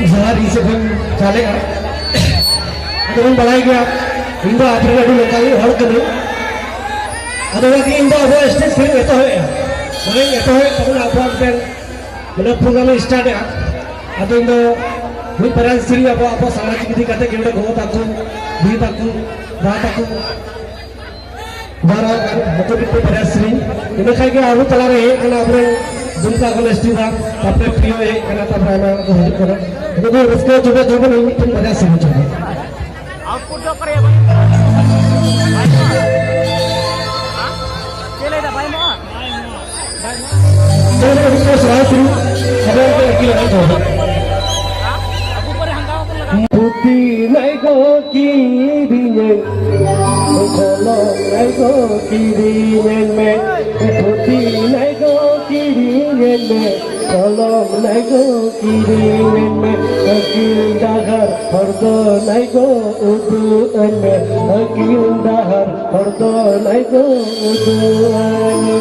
Sehari sebelum balik, ada balai gaya, Indo Afrika dulu kali orang kena, ada lagi Indo apa stage film itu ya, mungkin itu ya, kamu apa kan, mana program start ya, atau Indo, mungkin peran siri apa sama cikgu kata kita gua taku, dia taku, dah taku, baru betul betul peran siri, ini kayak aku telah reh, karena apa Jumpa kalau istilah, tapi prio karena tak berana hidup orang. Itu rezeki coba ini pun banyak sih coba. Output dokter ya bang. Cile dah baik mau. Cile itu selalu sih. Ada yang kira coba. Aku pernah hangkau pun lagi. Putih naik kirinya, kalau naik kirinya, putih naik kirinya, kalau naik kirinya, akil dahar hardo naik uduannya, akil dahar hardo naik uduannya.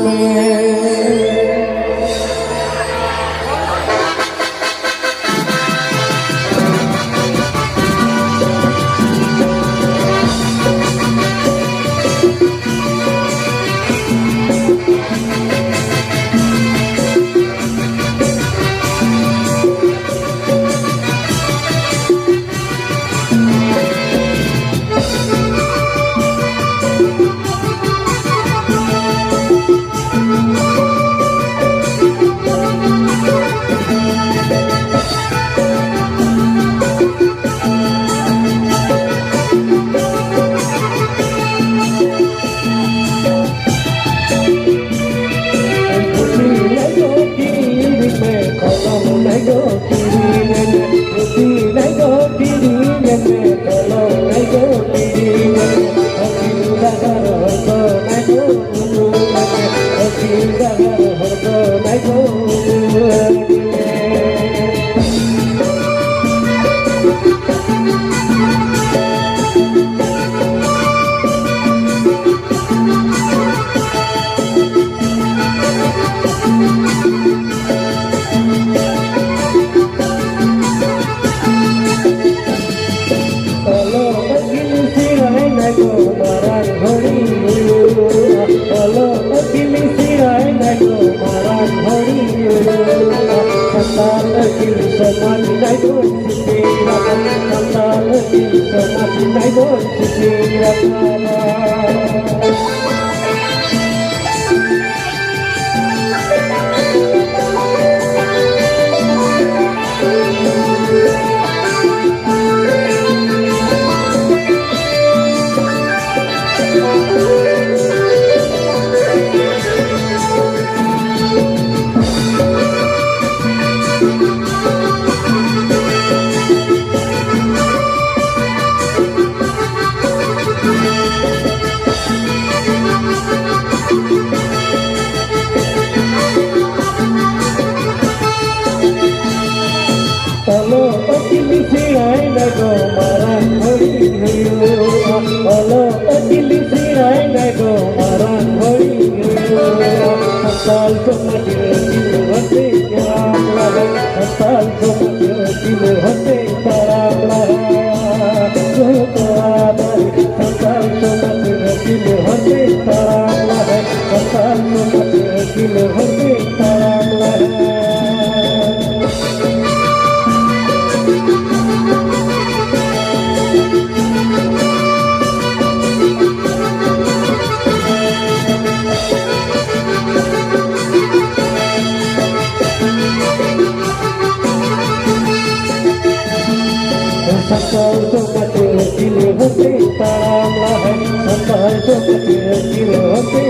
Hote